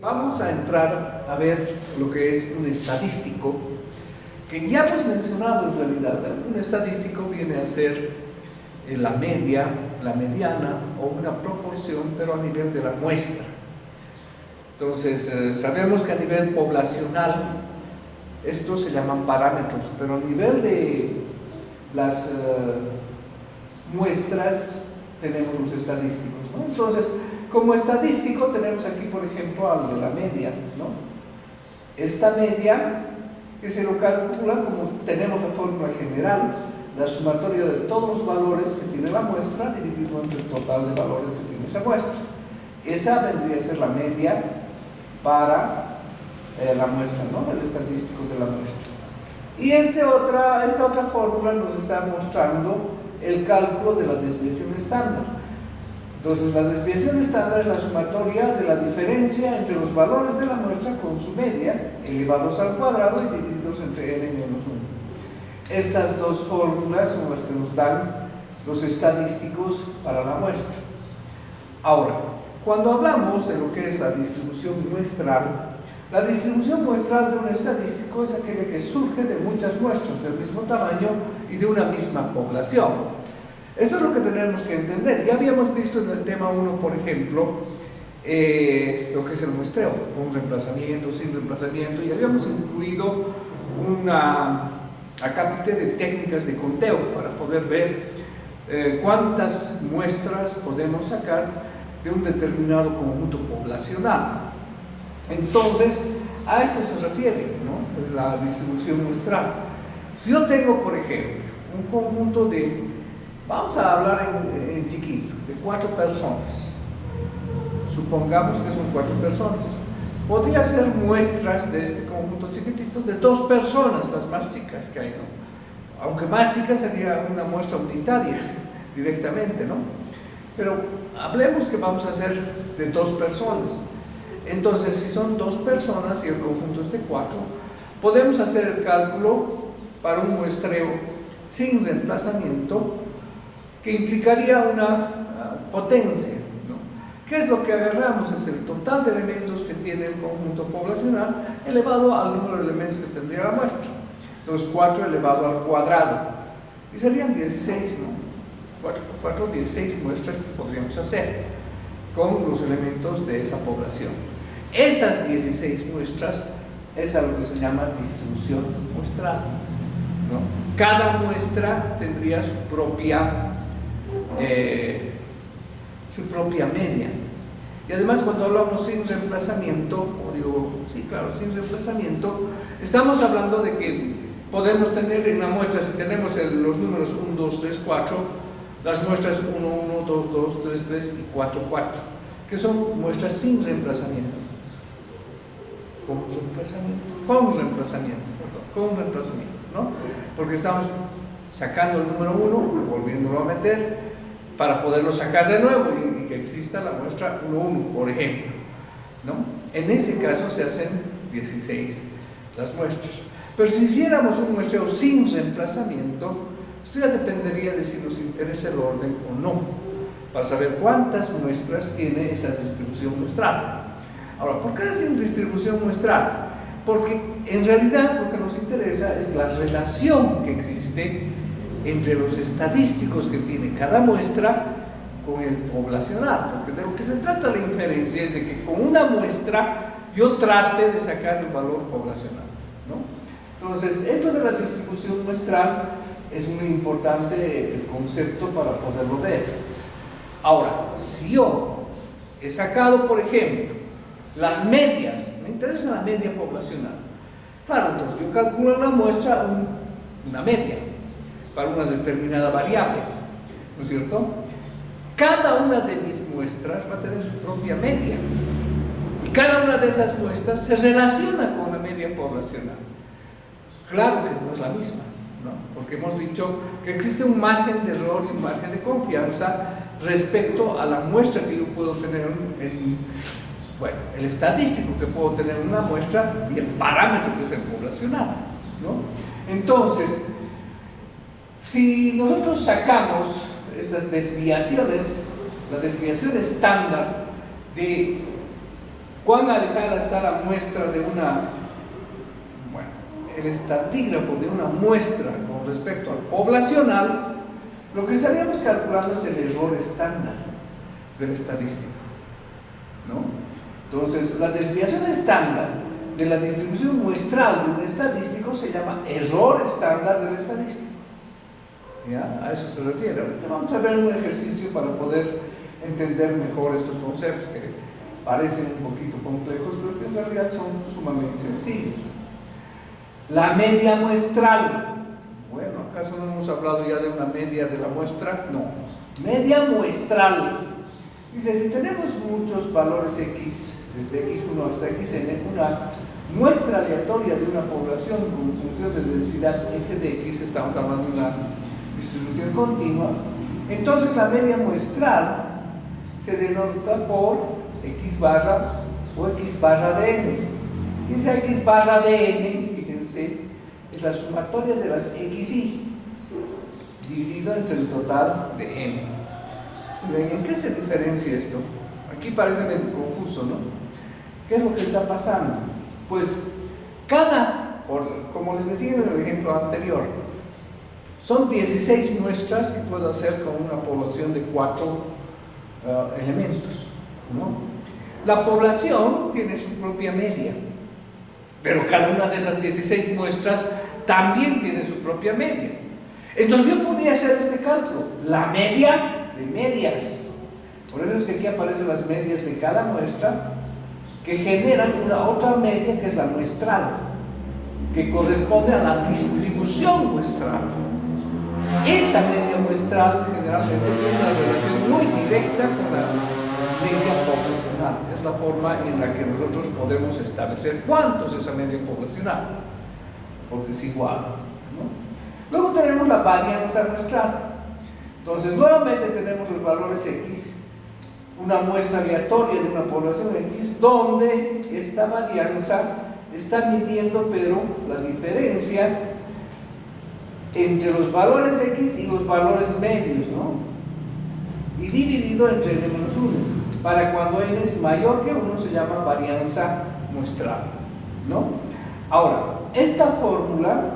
Vamos a entrar a ver lo que es un estadístico, que ya hemos mencionado en realidad. Un estadístico viene a ser la media, la mediana o una proporción, pero a nivel de la muestra. Entonces, sabemos que a nivel poblacional, estos se llaman parámetros, pero a nivel de las muestras tenemos los estadísticos, ¿no? Entonces, como estadístico tenemos aquí, por ejemplo, algo de la media, ¿no? Esta media, que se lo calcula como tenemos la fórmula general, la sumatoria de todos los valores que tiene la muestra dividido entre el total de valores que tiene esa muestra. Esa vendría a ser la media para la muestra, ¿no? El estadístico de la muestra. Y esta otra fórmula nos está mostrando el cálculo de la desviación estándar. Entonces, la desviación estándar es la sumatoria de la diferencia entre los valores de la muestra con su media, elevados al cuadrado y divididos entre n menos 1. Estas dos fórmulas son las que nos dan los estadísticos para la muestra. Ahora, cuando hablamos de lo que es la distribución muestral de un estadístico es aquella que surge de muchas muestras del mismo tamaño y de una misma población. Esto es lo que tenemos que entender. Ya habíamos visto en el tema 1, por ejemplo, lo que es el muestreo, con reemplazamiento, sin reemplazamiento, y habíamos incluido una acápite de técnicas de conteo para poder ver cuántas muestras podemos sacar de un determinado conjunto poblacional. Entonces, a esto se refiere, ¿no? La distribución muestral. Si yo tengo, por ejemplo, un conjunto de, vamos a hablar en chiquito, de 4 personas. Supongamos que son 4 personas. Podría ser muestras de este conjunto chiquitito de 2 personas, las más chicas que hay, ¿no? Aunque más chicas sería una muestra unitaria directamente, ¿no? Pero hablemos que vamos a hacer de 2 personas. Entonces, si son 2 personas y el conjunto es de 4, podemos hacer el cálculo para un muestreo sin reemplazamiento, que implicaría una potencia, ¿no? ¿Qué es lo que agarramos? Es el total de elementos que tiene el conjunto poblacional elevado al número de elementos que tendría la muestra. Entonces, 4 elevado al cuadrado. Y serían 16, ¿no? 4 por 4, 16 muestras que podríamos hacer con los elementos de esa población. Esas 16 muestras es a lo que se llama distribución muestral, ¿no? Cada muestra tendría su propia media. Y además, cuando hablamos sin reemplazamiento, o digo, sí, claro, sin reemplazamiento, estamos hablando de que podemos tener en la muestra, si tenemos los números 1, 2, 3, 4, las muestras 1, 1, 2, 2, 3, 3 y 4, 4, que son muestras sin reemplazamiento. Con reemplazamiento, ¿no? Porque estamos sacando el número 1, volviéndolo a meter, para poderlo sacar de nuevo y que exista la muestra 1, 1, por ejemplo, ¿no? En ese caso se hacen 16 las muestras. Pero si hiciéramos un muestreo sin reemplazamiento, esto ya dependería de si nos interesa el orden o no, para saber cuántas muestras tiene esa distribución muestral. Ahora, ¿por qué decimos distribución muestral? Porque en realidad lo que nos interesa es la relación que existe entre los estadísticos que tiene cada muestra con el poblacional, porque de lo que se trata la inferencia es de que con una muestra yo trate de sacar el valor poblacional, ¿no? Entonces, esto de la distribución muestral es muy importante el concepto para poderlo ver. Ahora, si yo he sacado, por ejemplo, las medias, me interesa la media poblacional. Claro, entonces yo calculo en la muestra una media para una determinada variable, ¿no es cierto? Cada una de mis muestras va a tener su propia media y cada una de esas muestras se relaciona con la media poblacional. Claro que no es la misma, ¿no? Porque hemos dicho que existe un margen de error y un margen de confianza respecto a la muestra que yo puedo tener el estadístico que puedo tener en una muestra y el parámetro que es el poblacional, ¿no? Entonces, Si nosotros sacamos estas desviaciones, la desviación estándar de cuán alejada está la muestra de el estadígrafo de una muestra con respecto al poblacional, lo que estaríamos calculando es el error estándar del estadístico, ¿no? Entonces, la desviación estándar de la distribución muestral de un estadístico se llama error estándar del estadístico. ¿Ya? A eso se refiere. Ahorita vamos a ver un ejercicio para poder entender mejor estos conceptos que parecen un poquito complejos, pero que en realidad son sumamente sencillos. La media muestral. Bueno, ¿acaso no hemos hablado ya de una media de la muestra? No. Media muestral. Dice, si tenemos muchos valores X, desde X1 hasta Xn, una muestra aleatoria de una población con función de densidad f de X, estamos hablando de una distribución continua, entonces la media muestral se denota por X barra o X barra de n. Y esa X barra de n, fíjense, es la sumatoria de las xi dividido entre el total de n. ¿En qué se diferencia esto? Aquí parece medio confuso, ¿no? ¿Qué es lo que está pasando? Pues como les decía en el ejemplo anterior, son 16 muestras que puedo hacer con una población de 4 elementos, ¿no? La población tiene su propia media, pero cada una de esas 16 muestras también tiene su propia media. Entonces yo podría hacer este cálculo, la media de medias. Por eso es que aquí aparecen las medias de cada muestra, que generan una otra media que es la muestral, que corresponde a la distribución muestral. Esa media muestral generalmente tiene una relación muy directa con la media poblacional. Es la forma en la que nosotros podemos establecer cuánto es esa media poblacional, porque es igual, ¿no? Luego tenemos la varianza muestral. Entonces nuevamente tenemos los valores X, una muestra aleatoria de una población X, donde esta varianza está midiendo pero la diferencia entre los valores X y los valores medios, ¿no? Y dividido entre n menos 1. Para cuando n es mayor que 1 se llama varianza muestral, ¿no? Ahora, esta fórmula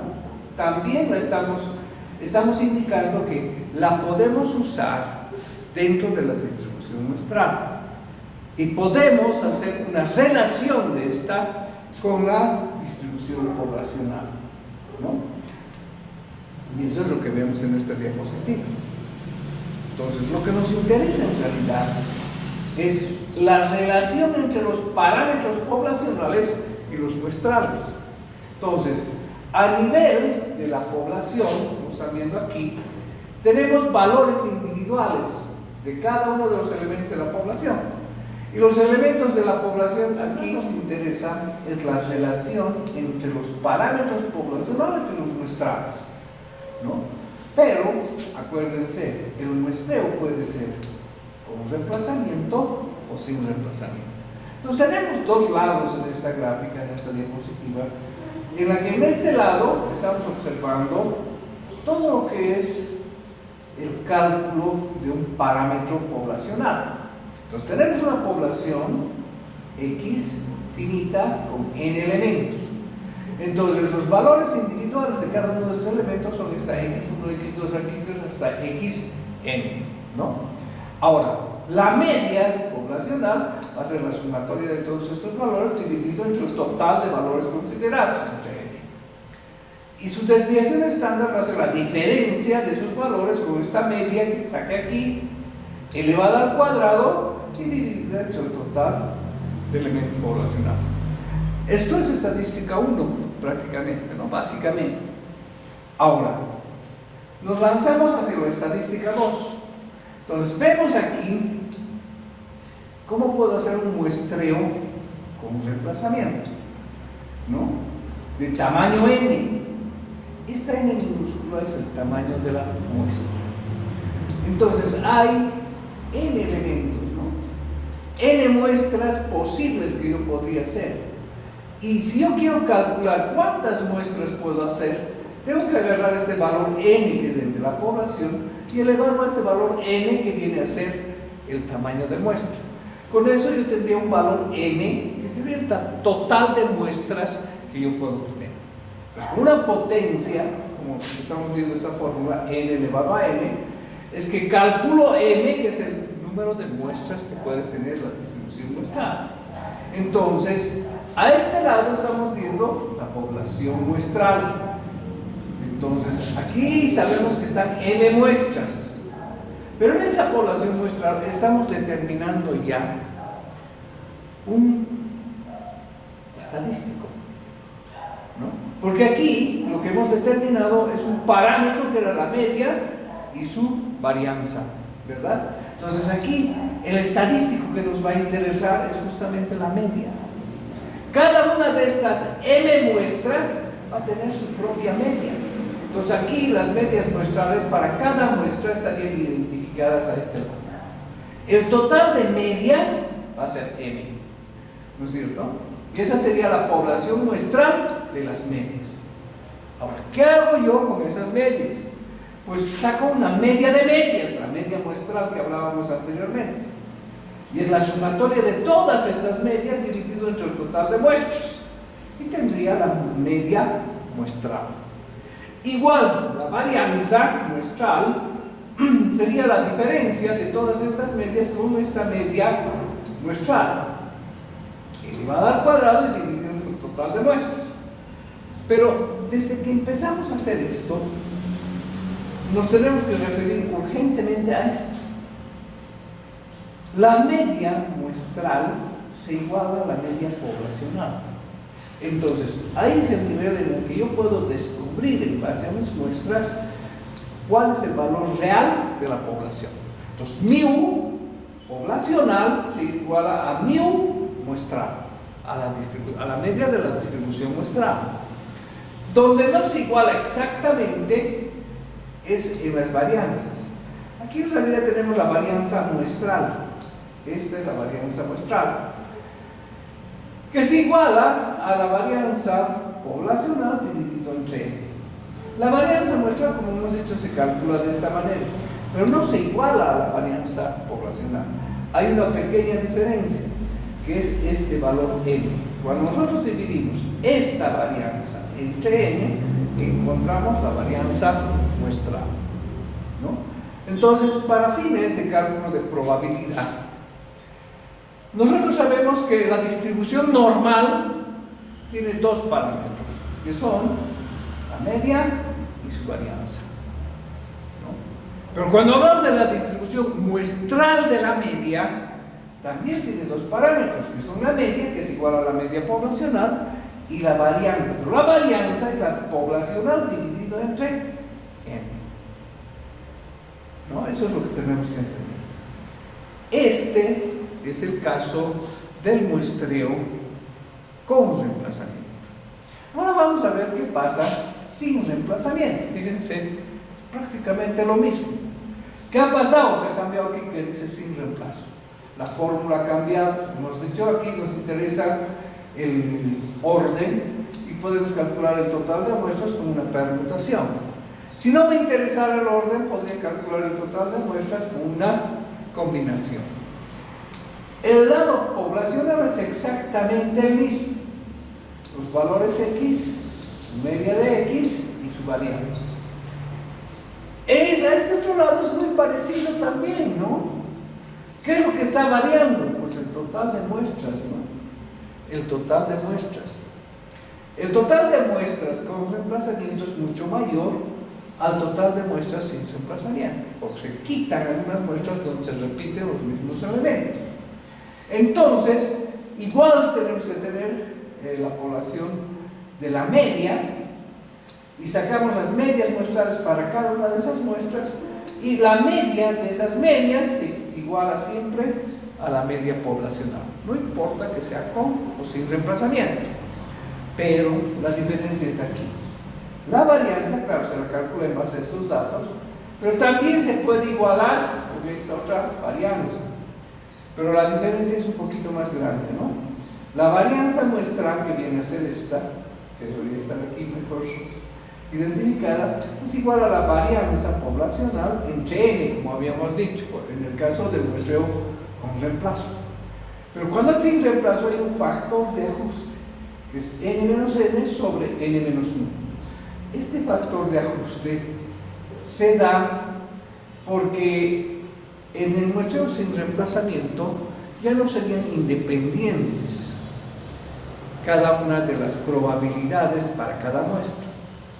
también la estamos indicando que la podemos usar dentro de la distribución muestral y podemos hacer una relación de esta con la distribución poblacional, ¿no? Y eso es lo que vemos en esta diapositiva. Entonces, lo que nos interesa en realidad es la relación entre los parámetros poblacionales y los muestrales. Entonces, a nivel de la población, como están viendo aquí, tenemos valores individuales de cada uno de los elementos de la población. Y los elementos de la población aquí nos interesa es la relación entre los parámetros poblacionales y los muestrales, ¿no? Pero, acuérdense, el muestreo puede ser con reemplazamiento o sin reemplazamiento. Entonces tenemos dos lados en esta gráfica, en esta diapositiva, en la que en este lado estamos observando todo lo que es el cálculo de un parámetro poblacional. Entonces tenemos una población X finita con n elementos. Entonces los valores individuales de cada uno de esos elementos son esta x1, x2, x3 hasta xn, ¿no? Ahora, la media poblacional va a ser la sumatoria de todos estos valores dividido entre el total de valores considerados entre n. Y su desviación estándar va a ser la diferencia de esos valores con esta media que saqué aquí, elevada al cuadrado y dividida entre el total de elementos poblacionales. Esto es estadística 1, prácticamente, ¿no? Básicamente. Ahora, nos lanzamos hacia la estadística 2. Entonces, vemos aquí cómo puedo hacer un muestreo con un reemplazamiento, ¿no? De tamaño n. Esta n minúscula es el tamaño de la muestra. Entonces, hay n elementos, ¿no? N muestras posibles que yo podría hacer. Y si yo quiero calcular cuántas muestras puedo hacer, tengo que agarrar este valor n, que es el de la población, y elevarlo a este valor n, que viene a ser el tamaño de muestra. Con eso yo tendría un valor n, que sería el total de muestras que yo puedo tener. Pues una potencia, como estamos viendo esta fórmula, n elevado a n, es que calculo m, que es el número de muestras que puede tener la distribución muestral. Entonces, a este lado estamos viendo la población muestral. Entonces, aquí sabemos que están n muestras. Pero en esta población muestral estamos determinando ya un estadístico, ¿no? Porque aquí lo que hemos determinado es un parámetro que era la media y su varianza, ¿verdad? Entonces aquí el estadístico que nos va a interesar es justamente la media. Cada una de estas m muestras va a tener su propia media. Entonces aquí las medias muestrales para cada muestra estarían identificadas a este lado. El total de medias va a ser m, ¿no es cierto? Y esa sería la población muestral de las medias. Ahora, ¿qué hago yo con esas medias? Pues saco una media de medias, la media muestral que hablábamos anteriormente. Y es la sumatoria de todas estas medias dividido entre el total de muestras. Y tendría la media muestral. Igual, la varianza muestral sería la diferencia de todas estas medias con esta media muestral, elevada al cuadrado y dividido entre el total de muestras. Pero desde que empezamos a hacer esto, nos tenemos que referir urgentemente a esto. La media muestral se iguala a la media poblacional. Entonces, ahí es el nivel en el que yo puedo descubrir, en base a mis muestras, cuál es el valor real de la población. Entonces, mu poblacional se iguala a mu muestral, a la media de la distribución muestral. Donde no se iguala exactamente es en las varianzas. Aquí en realidad tenemos la varianza muestral. Esta es la varianza muestral, que se iguala a la varianza poblacional dividido entre n. La varianza muestral, como hemos dicho, se calcula de esta manera, pero no se iguala a la varianza poblacional. Hay una pequeña diferencia, que es este valor n. Cuando nosotros dividimos esta varianza entre n, encontramos la varianza muestral, ¿no? Entonces, para fines de cálculo de probabilidad, nosotros sabemos que la distribución normal tiene dos parámetros, que son la media y su varianza, ¿no? Pero cuando hablamos de la distribución muestral de la media, también tiene dos parámetros, que son la media, que es igual a la media poblacional, y la varianza. Pero la varianza es la poblacional dividido entre n, ¿no? Eso es lo que tenemos que entender. Este es el caso del muestreo con reemplazamiento. Ahora vamos a ver qué pasa sin reemplazamiento. Fíjense, prácticamente lo mismo. ¿Qué ha pasado? Se ha cambiado aquí que dice sin reemplazo. La fórmula ha cambiado. Hemos dicho aquí nos interesa el orden y podemos calcular el total de muestras con una permutación. Si no me interesara el orden, podría calcular el total de muestras con una combinación. El lado poblacional es exactamente el mismo. Los valores x, su media de x y su varianza. A este otro lado es muy parecido también, ¿no? ¿Qué es lo que está variando? Pues el total de muestras, ¿no? El total de muestras. El total de muestras con reemplazamiento es mucho mayor al total de muestras sin reemplazamiento, porque se quitan algunas muestras donde se repiten los mismos elementos. Entonces, igual tenemos que tener la población de la media y sacamos las medias muestrales para cada una de esas muestras y la media de esas medias se iguala siempre a la media poblacional, no importa que sea con o sin reemplazamiento, pero la diferencia está aquí. La varianza, claro, se la calcula en base a esos datos, pero también se puede igualar con esta otra varianza, pero la diferencia es un poquito más grande, ¿no? La varianza muestral, que viene a ser esta, que debería estar aquí mejor, identificada es igual a la varianza poblacional entre n, como habíamos dicho, en el caso del muestreo con reemplazo. Pero cuando es sin reemplazo hay un factor de ajuste, que es n menos n sobre n menos 1. Este factor de ajuste se da porque en el muestreo sin reemplazamiento ya no serían independientes cada una de las probabilidades para cada muestra.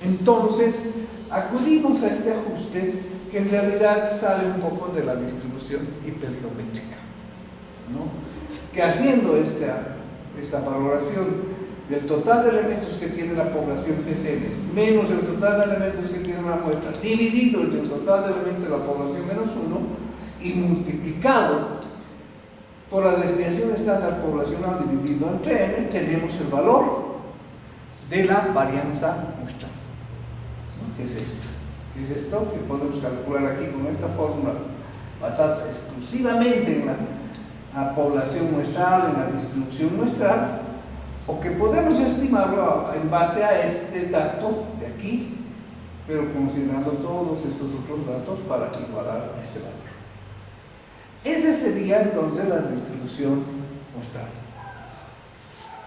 Entonces, acudimos a este ajuste que en realidad sale un poco de la distribución hipergeométrica, ¿no? Que haciendo esta valoración del total de elementos que tiene la población, que es n, menos el total de elementos que tiene la muestra, dividido entre el total de elementos de la población menos 1 y multiplicado por la desviación estándar poblacional dividido entre n, tenemos el valor de la varianza muestral. ¿Qué es esto? ¿Qué es esto? Que podemos calcular aquí con esta fórmula basada exclusivamente en la población muestral, en la distribución muestral, o que podemos estimarlo en base a este dato de aquí, pero considerando todos estos otros datos para igualar a este valor. Esa sería entonces la distribución muestral.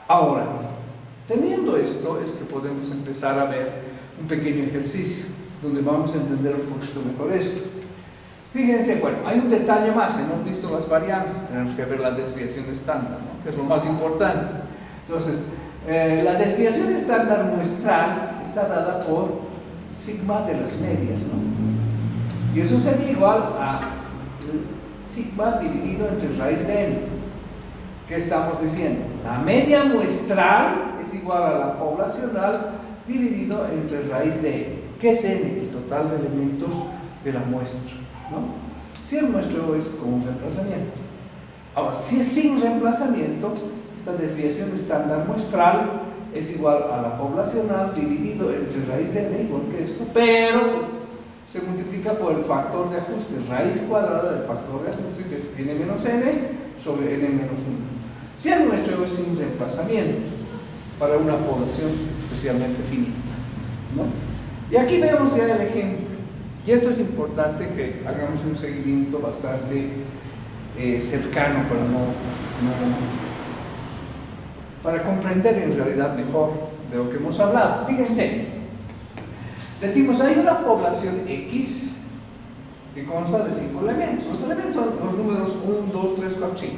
Ahora, teniendo esto, es que podemos empezar a ver un pequeño ejercicio donde vamos a entender un poquito mejor esto. Fíjense, bueno, hay un detalle más. Hemos visto las varianzas, tenemos que ver la desviación estándar, ¿no? Que es lo más importante. Entonces, la desviación estándar muestral está dada por sigma de las medias, ¿no? Y eso sería igual a sigma dividido entre raíz de n. ¿Qué estamos diciendo? La media muestral es igual a la poblacional dividido entre raíz de n. ¿Qué es n? El total de elementos de la muestra, ¿no? Si el muestreo es con reemplazamiento. Ahora, si es sin reemplazamiento, esta desviación estándar muestral es igual a la poblacional dividido entre raíz de n, igual que esto, pero se multiplica por el factor de ajuste, raíz cuadrada del factor de ajuste, que es n menos n sobre n menos 1. Si el muestreo es sin reemplazamiento para una población especialmente finita, ¿no? Y aquí vemos ya el ejemplo, y esto es importante que hagamos un seguimiento bastante cercano para comprender en realidad mejor de lo que hemos hablado. Fíjense, decimos hay una población X que consta de 5 elementos. Los elementos son los números 1, 2, 3, 4, 5.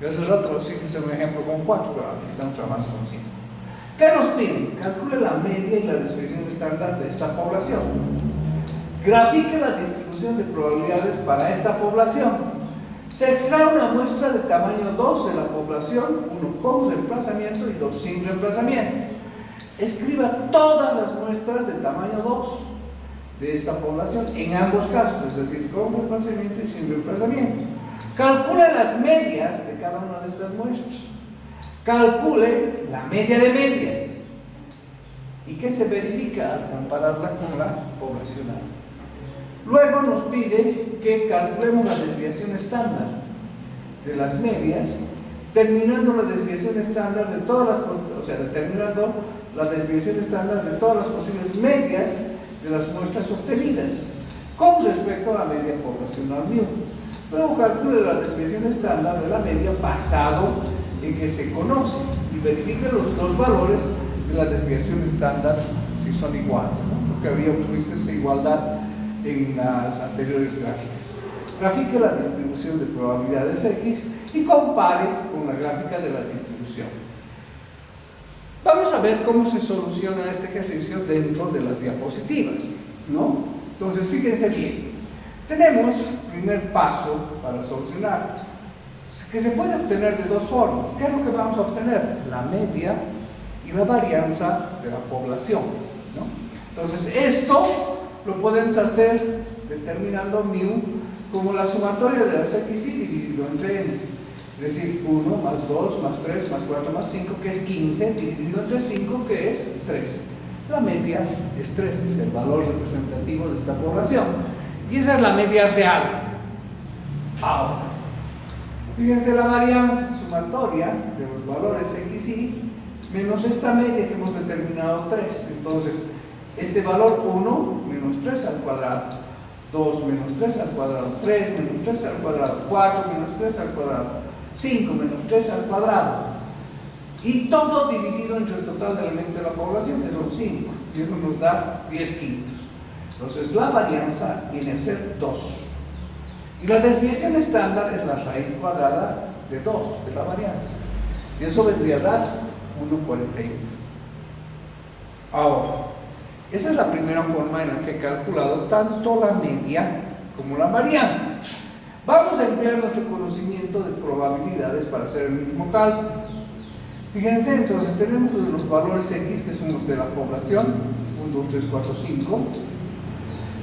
Yo hace rato les hice un ejemplo con 4, pero aquí estamos trabajando con 5. ¿Qué nos piden? Calcule la media y la desviación estándar de esta población. Grafique la distribución de probabilidades para esta población. Se extrae una muestra de tamaño 2 de la población, 1 con reemplazamiento y 2 sin reemplazamiento. Escriba todas las muestras de tamaño 2 de esta población en ambos casos, es decir, con reemplazamiento y sin reemplazamiento. Calcule las medias de cada una de estas muestras. Calcule la media de medias. ¿Y qué se verifica al compararla con la poblacional? Luego nos pide que calculemos la desviación estándar de las medias, terminando la desviación estándar de todas las, determinando la desviación estándar de todas las posibles medias de las muestras obtenidas con respecto a la media poblacional μ. Luego calcule la desviación estándar de la media basado en que se conoce y verifique los dos valores de la desviación estándar si son iguales, ¿no? Porque habíamos visto esta igualdad en las anteriores gráficas. Grafique la distribución de probabilidades X y compare con la gráfica de la distribución. Vamos a ver cómo se soluciona este ejercicio dentro de las diapositivas, ¿no? Entonces, fíjense bien. Tenemos primer paso para solucionar, que se puede obtener de dos formas. ¿Qué es lo que vamos a obtener? La media y la varianza de la población, ¿no? Entonces, esto lo podemos hacer determinando μ como la sumatoria de las xy dividido entre n. Es decir, 1 más 2 más 3 más 4 más 5, que es 15, dividido entre 5, que es 13. La media es 13, es el valor representativo de esta población. Y esa es la media real. Ahora, fíjense la varianza sumatoria de los valores xy menos esta media que hemos determinado 3. Entonces, este valor 1 menos 3 al cuadrado, 2 menos 3 al cuadrado, 3 menos 3 al cuadrado, 4 menos 3 al cuadrado, 5 menos 3 al cuadrado, y todo dividido entre el total de elementos de la población, que son 5, y eso nos da 10 quintos. Entonces la varianza viene a ser 2. Y la desviación estándar es la raíz cuadrada de 2 de la varianza. Y eso vendría a dar 1,41. Ahora, esa es la primera forma en la que he calculado tanto la media como la varianza. Vamos a emplear nuestro conocimiento de probabilidades para hacer el mismo cálculo. Fíjense, entonces tenemos los valores X, que son los de la población, 1, 2, 3, 4, 5,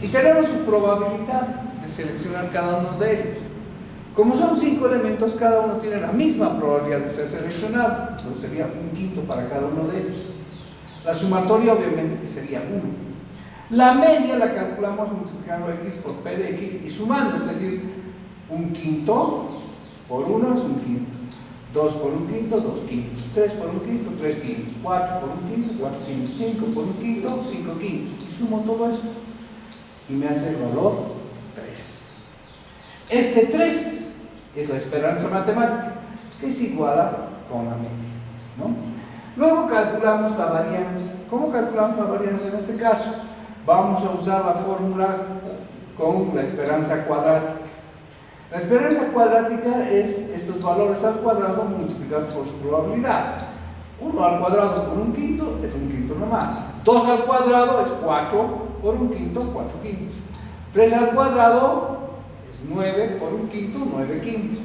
y tenemos su probabilidad de seleccionar cada uno de ellos. Como son 5 elementos, cada uno tiene la misma probabilidad de ser seleccionado, entonces sería 1/5 para cada uno de ellos. La sumatoria obviamente que sería 1. La media la calculamos multiplicando X por P de X y sumando, es decir, 1/5 por 1 es 1/5, 2 por 1/5, 2 quintos, 3 por 1/5, 3 quintos, 4 por 1/5, 4 quintos, 5 por 1/5, 5 quintos, y sumo todo esto y me hace el valor 3. Este 3 es la esperanza matemática, que es igual a con la media, ¿no? Luego calculamos la varianza. ¿Cómo calculamos la varianza en este caso? Vamos a usar la fórmula con la esperanza cuadrática. La esperanza cuadrática es estos valores al cuadrado multiplicados por su probabilidad. 1 al cuadrado por 1/5 es 1/5 nomás. 2 al cuadrado es 4 por 1/5, 4 quintos. 3 al cuadrado es 9 por 1/5, 9 quintos.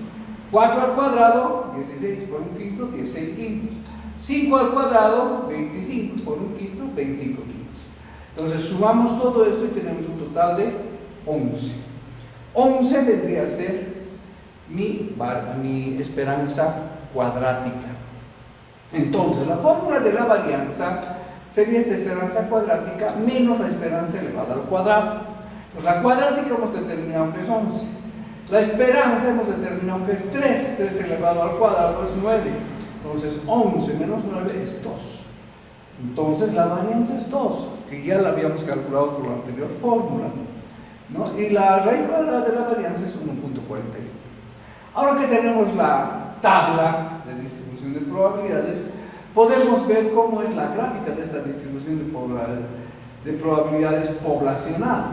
4 al cuadrado, 16 por 1/5, 16 quintos. 5 al cuadrado, 25 por 1/5, 25 quintos. Entonces sumamos todo esto y tenemos un total de 11. 11 vendría a ser mi esperanza cuadrática. Entonces la fórmula de la varianza sería esta esperanza cuadrática menos la esperanza elevada al cuadrado. Entonces la cuadrática hemos determinado que es 11. La esperanza hemos determinado que es 3. 3 elevado al cuadrado es 9. Entonces 11 menos 9 es 2. Entonces la varianza es 2, que ya la habíamos calculado con la anterior fórmula, ¿no? Y la raíz cuadrada de la varianza es 1,41. Ahora que tenemos la tabla de distribución de probabilidades, podemos ver cómo es la gráfica de esta distribución de probabilidades poblacional.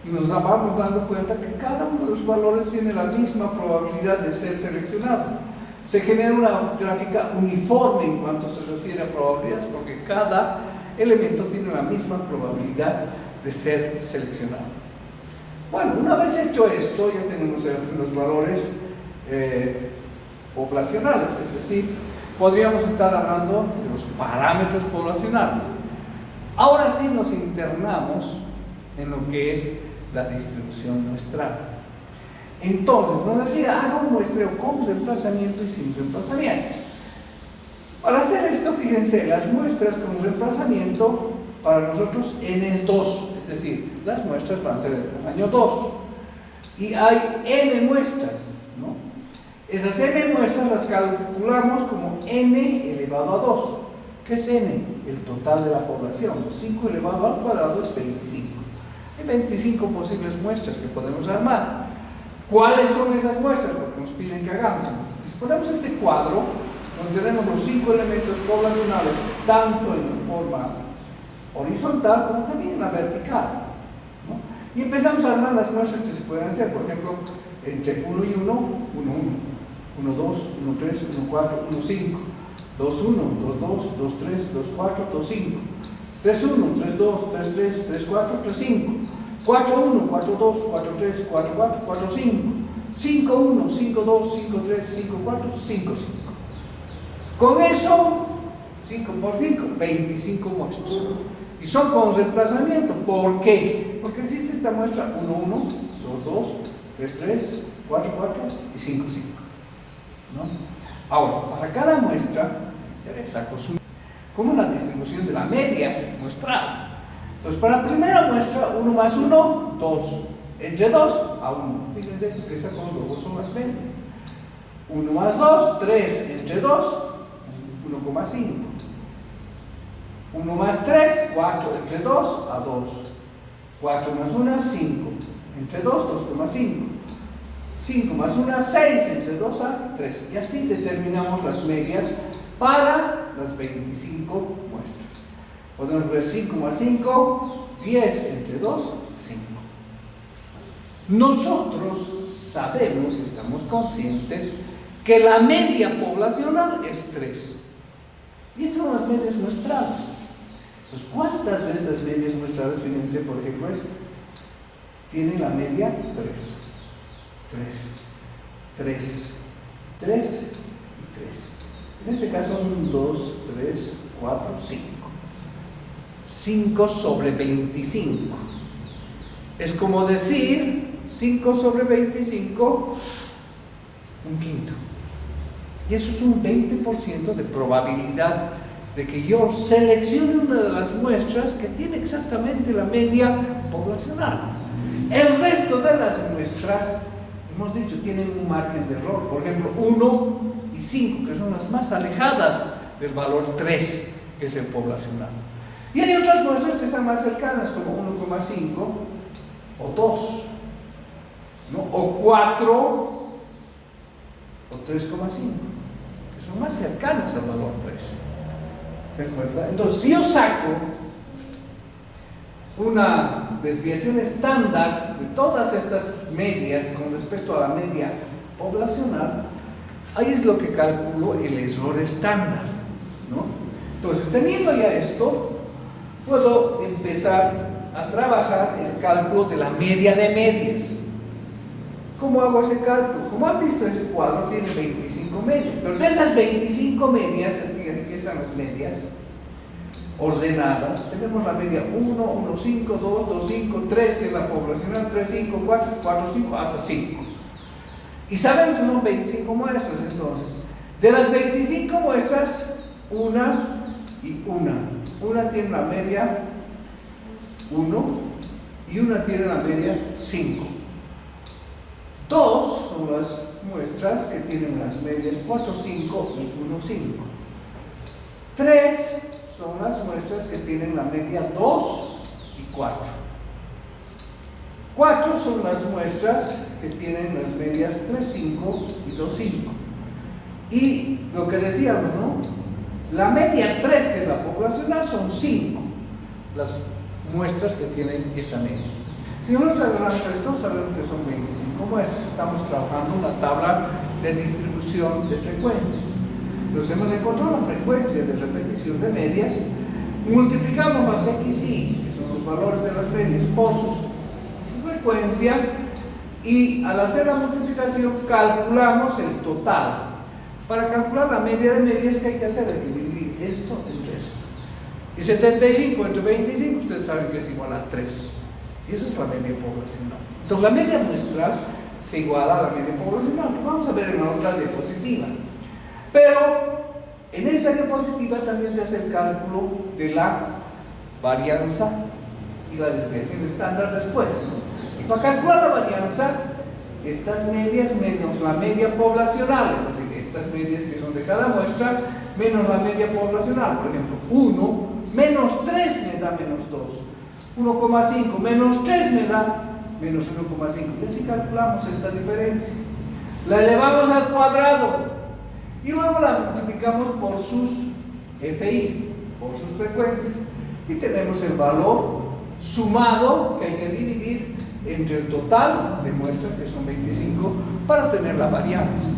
Y nos vamos dando cuenta que cada uno de los valores tiene la misma probabilidad de ser seleccionado. Se genera una gráfica uniforme en cuanto se refiere a probabilidades, porque cada elemento tiene la misma probabilidad de ser seleccionado. Bueno, una vez hecho esto, ya tenemos los valores poblacionales, es decir, podríamos estar hablando de los parámetros poblacionales. Ahora sí nos internamos en lo que es la distribución muestral. Entonces, nos decía, haga un muestreo con reemplazamiento y sin reemplazamiento. Para hacer esto, fíjense, las muestras con reemplazamiento para nosotros n es 2, es decir, las muestras van a ser del tamaño 2. Y hay n muestras, ¿no? Esas n muestras las calculamos como n elevado a 2. ¿Qué es n? El total de la población. 5 elevado al cuadrado es 25. Hay 25 posibles muestras que podemos armar. ¿Cuáles son esas muestras? Porque nos piden que hagamos. Si ponemos este cuadro, donde tenemos los 5 elementos poblacionales, tanto en forma horizontal como también en la vertical, ¿no? Y empezamos a armar las muestras que se pueden hacer. Por ejemplo, entre 1 y 1, 1, 1, 1, 2, 1, 3, 1, 4, 1, 5, 2, 1, 2, 2, 2, 3, 2, 4, 2, 5, 3, 1, 3, 2, 3, 3, 3, 4, 3, 5, 4, 1, 4, 2, 4, 3, 4, 4, 4, 5, 5, 1, 5, 2, 5, 3, 5, 4, 5, 5. Con eso, 5 por 5, 25 muestras. Y son con reemplazamiento. ¿Por qué? Porque existe esta muestra 1, 1, 2, 2, 3, 3, 4, 4 y 5, 5. ¿No? Ahora, para cada muestra, me interesa cómo es la distribución de la media muestral. Entonces, para la primera muestra, 1 más 1, 2. Entre 2 a 1. Fíjense que esta con los dos son las medias. 1 más 2, 3. Entre 2, 1,5. 1 más 3, 4, entre 2 a 2. 4 más 1, 5, entre 2, 2,5. 5 más 1, 6, entre 2 a 3. Y así determinamos las medias para las 25 muestras. Podemos ver 5 más 5, 10, entre 2, 5. Nosotros sabemos, estamos conscientes, que la media poblacional es 3. Y estas son las medias muestrales. Pues, ¿cuántas de estas medias muestrales, fíjense, por ejemplo, esta? Tiene la media 3. 3, 3 y 3. En este caso, 1, 2, 3, 4, 5. 5 sobre 25. Es como decir 5 sobre 25, un quinto. Y eso es un 20% de probabilidad de que yo seleccione una de las muestras que tiene exactamente la media poblacional. El resto de las muestras, hemos dicho, tienen un margen de error. Por ejemplo, 1 y 5, que son las más alejadas del valor 3, que es el poblacional. Y hay otras muestras que están más cercanas, como 1,5 o 2, ¿no? O 4 o 3,5, que son más cercanas al valor 3. ¿De acuerdo? Entonces, si yo saco una desviación estándar de todas estas medias con respecto a la media poblacional, ahí es lo que calculo el error estándar, ¿no? Entonces, teniendo ya esto, puedo empezar a trabajar el cálculo de la media de medias. ¿Cómo hago ese cálculo? Como han visto, ese cuadro tiene 25 medias, pero de esas 25 medias, aquí están las medias ordenadas, tenemos la media 1, 1, 5, 2, 2, 5, 3, que es la poblacional, 3, 5, 4, 4, 5, hasta 5. Y sabemos que son 25 muestras, entonces, de las 25 muestras, una y una tiene la media 1 y una tiene la media 5. 2 son las muestras que tienen las medias 4, 5 y 1, 5. 3 son las muestras que tienen la media 2 y 4. 4 son las muestras que tienen las medias 3, 5 y 2, 5. Y lo que decíamos, ¿no? La media 3, que es la poblacional, son 5 las muestras que tienen esa media. Si nosotros agarramos esto, sabemos que son 25 muestras. Estamos trabajando una tabla de distribución de frecuencias. Entonces hemos encontrado la frecuencia de repetición de medias, multiplicamos las XY, que son los valores de las medias, por su frecuencia, y al hacer la multiplicación calculamos el total. Para calcular la media de medias, ¿qué hay que hacer? Hay que dividir esto entre esto. Y 75 entre 25, ustedes saben que es igual a 3. Y esa es la media poblacional. Entonces la media muestral se iguala a la media poblacional, que vamos a ver en la otra diapositiva. Pero en esa diapositiva también se hace el cálculo de la varianza y la desviación estándar después, ¿no? Y para calcular la varianza, estas medias menos la media poblacional, es decir, estas medias que son de cada muestra, menos la media poblacional. Por ejemplo, 1 menos 3 me da menos 2. 1,5 menos 3 me da menos 1,5. Y así calculamos esta diferencia. La elevamos al cuadrado y luego la multiplicamos por sus FI, por sus frecuencias. Y tenemos el valor sumado que hay que dividir entre el total de muestras, que son 25, para tener la varianza.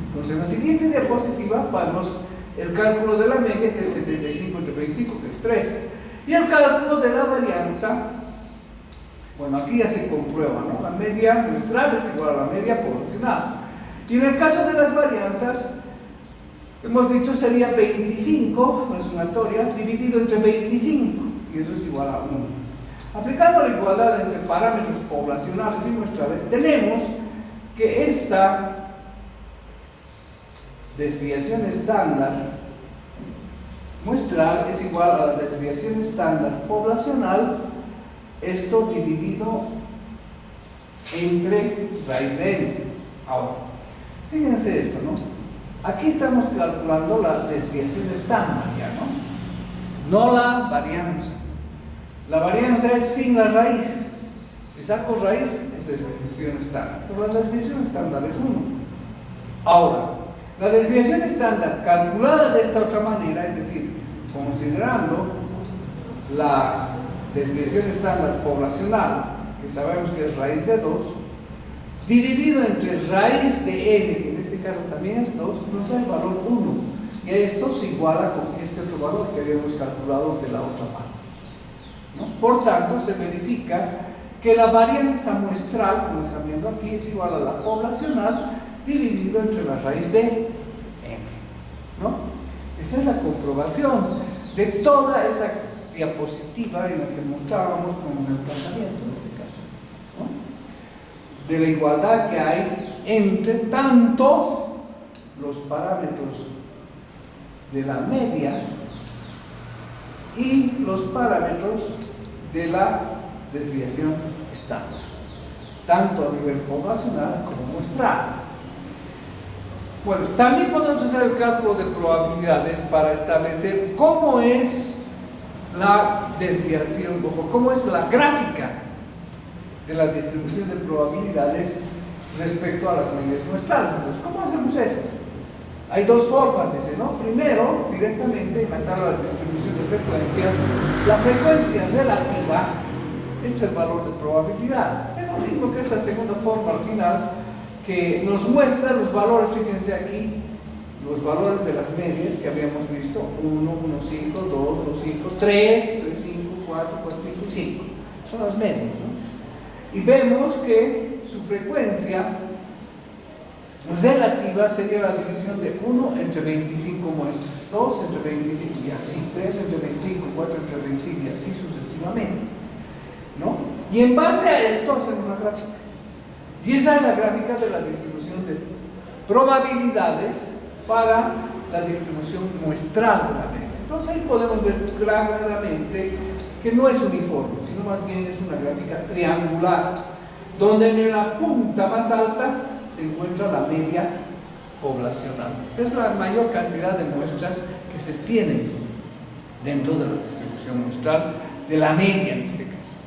Entonces, en la siguiente diapositiva vemos el cálculo de la media, que es 75 entre 25, que es 3. Y el cálculo de la varianza, bueno, aquí ya se comprueba, ¿no? La media muestral es igual a la media poblacional. Y en el caso de las varianzas, hemos dicho sería 25, la sumatoria, dividido entre 25, y eso es igual a 1. Aplicando la igualdad entre parámetros poblacionales y muestrales, tenemos que esta desviación estándar muestral es igual a la desviación estándar poblacional, esto dividido entre raíz de n. Ahora, fíjense esto, ¿no? Aquí estamos calculando la desviación estándar, ¿ya no? no la varianza. La varianza es sin la raíz. Si saco raíz, es desviación estándar. Pero la desviación estándar es 1. Ahora, la desviación estándar calculada de esta otra manera, es decir, considerando la desviación estándar poblacional, que sabemos que es raíz de 2, dividido entre raíz de n, que en este caso también es 2, nos da el valor 1. Y esto se iguala con este otro valor que habíamos calculado de la otra parte, ¿no? Por tanto, se verifica que la varianza muestral, como están viendo aquí, es igual a la poblacional dividido entre la raíz de n, ¿no? Esa es la comprobación de toda esa diapositiva en la que mostrábamos con el emplazamiento en este caso, ¿no? De la igualdad que hay entre tanto los parámetros de la media y los parámetros de la desviación estándar, tanto a nivel poblacional como muestral. Bueno, también podemos hacer el cálculo de probabilidades para establecer cómo es la desviación, o cómo es la gráfica de la distribución de probabilidades respecto a las medias muestrales. Entonces, ¿cómo hacemos esto? Hay dos formas, dice, ¿no? Primero, directamente en la tabla de distribución de frecuencias, la frecuencia relativa, esto es el valor de probabilidad. Es lo mismo que esta segunda forma al final, que nos muestra los valores, fíjense aquí, los valores de las medias que habíamos visto, 1, 1, 5, 2, 2, 5, 3, 3, 5, 4, 4, 5 y 5. Son las medias, ¿no? Y vemos que su frecuencia relativa sería la división de 1 entre 25 muestras, 2 entre 25 y así, 3 entre 25, 4 entre 25 y así sucesivamente, ¿no? Y en base a esto hacemos una gráfica. Y esa es la gráfica de la distribución de probabilidades para la distribución muestral de la media. Entonces ahí podemos ver claramente que no es uniforme, sino más bien es una gráfica triangular, donde en la punta más alta se encuentra la media poblacional. Es la mayor cantidad de muestras que se tienen dentro de la distribución muestral, de la media en este caso,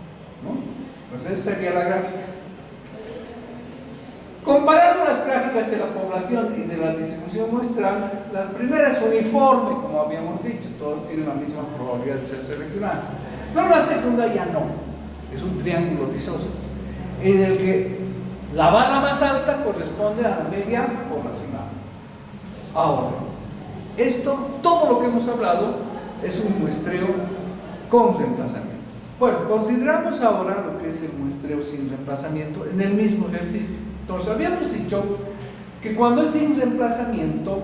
¿no? Entonces esa sería la gráfica. Comparando las gráficas de la población y de la distribución muestral, la primera es uniforme, como habíamos dicho, todos tienen la misma probabilidad de ser seleccionados. Pero la segunda ya no, es un triángulo disósceles, en el que la barra más alta corresponde a la media poblacional. Ahora, todo lo que hemos hablado es un muestreo con reemplazamiento. Bueno, consideramos ahora lo que es el muestreo sin reemplazamiento en el mismo ejercicio. Entonces, habíamos dicho que cuando es sin reemplazamiento,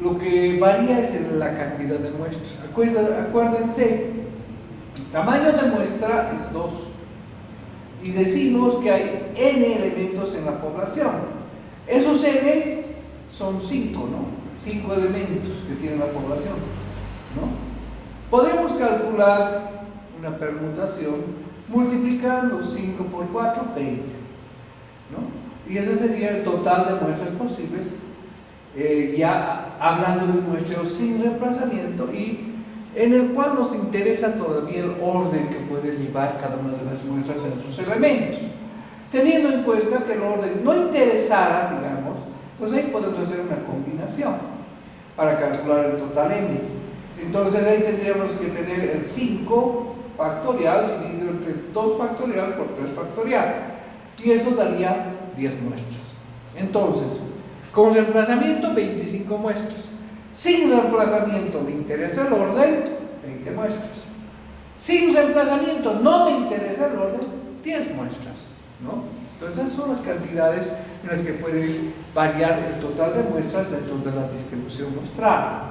lo que varía es la cantidad de muestras. Acuérdense, el tamaño de muestra es 2. Y decimos que hay n elementos en la población. Esos n son 5, ¿no? 5 elementos que tiene la población, ¿no? Podemos calcular una permutación multiplicando 5 por 4, 20, ¿no? Y ese sería el total de muestras posibles, ya hablando de un muestreo sin reemplazamiento y en el cual nos interesa todavía el orden que puede llevar cada una de las muestras en sus elementos. Teniendo en cuenta que el orden no interesara, digamos, entonces ahí podemos hacer una combinación para calcular el total n. Entonces ahí tendríamos que tener el 5 factorial dividido entre 2 factorial por 3 factorial. Y eso daría 10 muestras. Entonces, con reemplazamiento, 25 muestras. Sin reemplazamiento me interesa el orden, 20 muestras. Sin reemplazamiento no me interesa el orden, 10 muestras, ¿no? Entonces esas son las cantidades en las que puede variar el total de muestras dentro de la distribución muestral.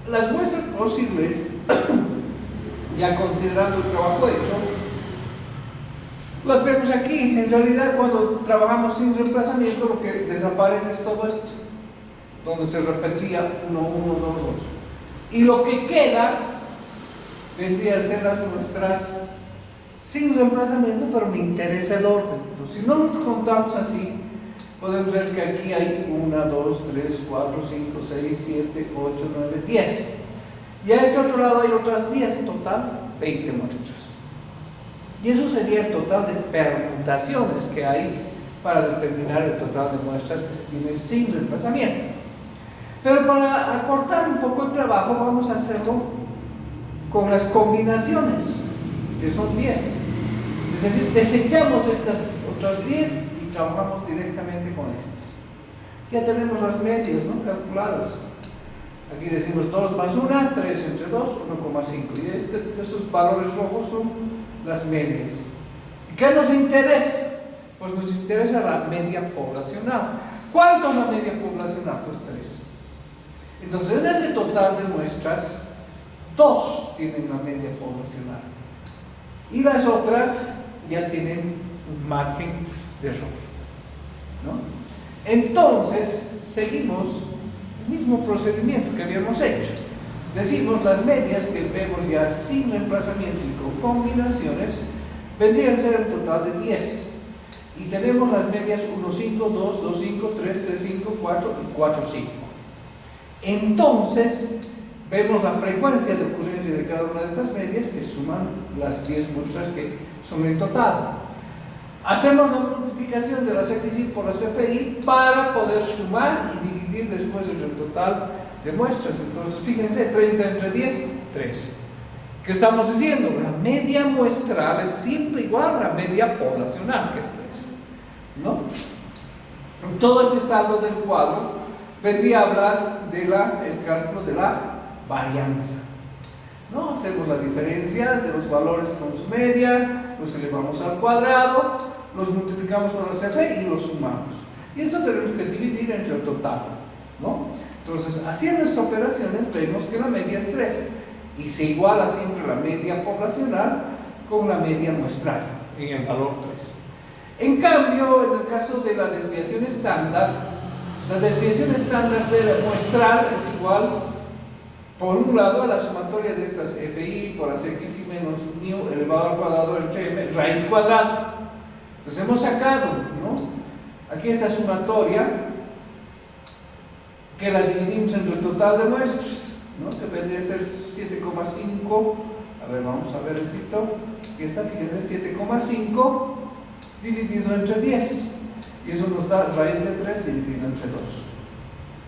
Las muestras posibles, ya considerando el trabajo hecho, las vemos aquí. En realidad, cuando trabajamos sin reemplazamiento, lo que desaparece es todo esto, donde se repetía 1, 1, 2, 2. Y lo que queda vendría a ser las muestras sin reemplazamiento, pero me interesa el orden. Entonces, si no los contamos así, podemos ver que aquí hay 1, 2, 3, 4, 5, 6, 7, 8, 9, 10. Y a este otro lado hay otras 10, total 20 muestras. Y eso sería el total de permutaciones que hay para determinar el total de muestras que se tiene sin reemplazamiento. Pero para acortar un poco el trabajo vamos a hacerlo con las combinaciones, que son 10. Es decir, desechamos estas otras 10 y trabajamos directamente con estas. Ya tenemos las medias, ¿no?, calculadas. Aquí decimos 2 más 1, 3 entre 2, 1,5. Y estos valores rojos son las medias. ¿Y qué nos interesa? Pues nos interesa la media poblacional. ¿Cuánto es la media poblacional? Pues 3. Entonces, en este total de muestras, 2 tienen una media poblacional. Y las otras ya tienen un margen de error, ¿no? Entonces, seguimos el mismo procedimiento que habíamos hecho. Decimos las medias que vemos ya sin reemplazamiento y con combinaciones, vendrían a ser el total de 10. Y tenemos las medias 1, 5, 2, 2, 5, 3, 3, 5, 4 y 4, 5. Entonces, vemos la frecuencia de ocurrencia de cada una de estas medias que suman las 10 muestras que son en total. Hacemos la multiplicación de las XY por las FI para poder sumar y dividir después el total de muestras. Entonces, fíjense, 30 entre 10, 3. ¿Qué estamos diciendo? La media muestral es siempre igual a la media poblacional, que es 3, ¿no? Todo este saldo del cuadro vendría a hablar del cálculo de la varianza, ¿no? Hacemos la diferencia de los valores con su media, los elevamos al cuadrado, los multiplicamos por la CF y los sumamos. Y esto tenemos que dividir entre el total, ¿no? Entonces, haciendo estas operaciones, vemos que la media es 3 y se iguala siempre la media poblacional con la media muestral en el valor 3. En cambio, en el caso de la desviación estándar, la desviación estándar de la muestral es igual, por un lado, a la sumatoria de estas FI por las X y menos μ elevado al cuadrado entre M, raíz cuadrada. Entonces hemos sacado, ¿no?, aquí esta sumatoria que la dividimos entre el total de muestras, ¿no?, que vendría a ser 7,5. A ver, vamos a ver esto. Aquí está, fíjense, 7,5 dividido entre 10. Y eso nos da raíz de 3 dividido entre 2.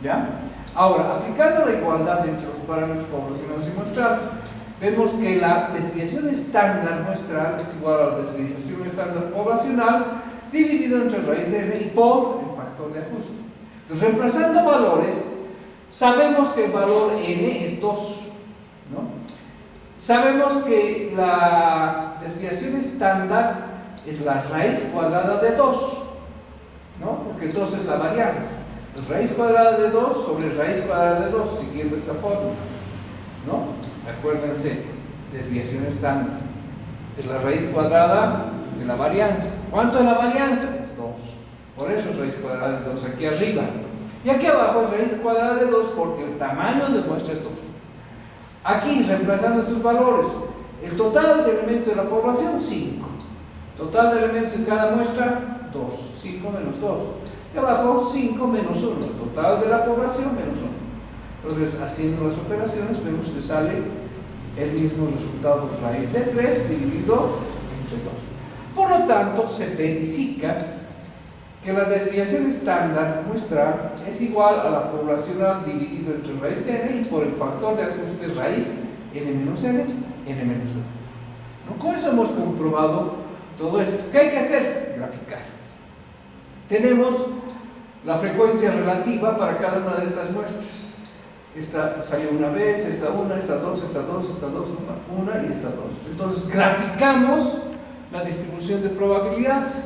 ¿Ya? Ahora, aplicando la igualdad entre los parámetros poblacionales y muestrales, vemos que la desviación estándar muestral es igual a la desviación estándar poblacional dividido entre raíz de n y por el factor de ajuste. Entonces, reemplazando valores, sabemos que el valor n es 2, ¿no? Sabemos que la desviación estándar es la raíz cuadrada de 2, ¿no?, porque 2 es la varianza. Entonces, raíz cuadrada de 2 sobre raíz cuadrada de 2, siguiendo esta fórmula, ¿no? Acuérdense, desviación estándar es la raíz cuadrada de la varianza. ¿Cuánto es la varianza? Es 2. Por eso es raíz cuadrada de 2 aquí arriba. Y aquí abajo es raíz cuadrada de 2 porque el tamaño de muestra es 2. Aquí, reemplazando estos valores, el total de elementos de la población, 5. Total de elementos de cada muestra, 2. 5 menos 2. Y abajo, 5 menos 1. El total de la población, menos 1. Entonces, haciendo las operaciones, vemos que sale el mismo resultado, raíz de 3 dividido entre 2. Por lo tanto, se verifica que la desviación estándar muestral es igual a la poblacional dividido entre raíz de n y por el factor de ajuste raíz n menos n, n menos 1. ¿No? Con eso hemos comprobado todo esto. ¿Qué hay que hacer? Graficar. Tenemos la frecuencia relativa para cada una de estas muestras. Esta salió una vez, esta una, esta dos, esta dos, esta dos, una y esta dos. Entonces graficamos la distribución de probabilidades.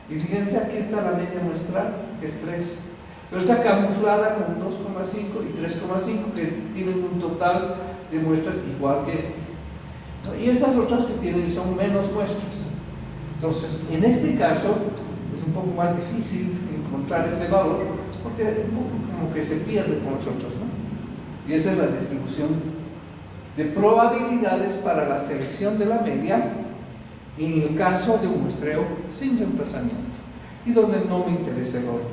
Y fíjense, aquí está la media muestral, que es 3. Pero está camuflada con 2,5 y 3,5, que tienen un total de muestras igual que este, ¿no? Y estas otras que tienen son menos muestras. Entonces, en este caso, es un poco más difícil encontrar este valor, porque un poco como que se pierde con los otros, ¿no? Y esa es la distribución de probabilidades para la selección de la media en el caso de un muestreo sin reemplazamiento y donde no me interesa el orden.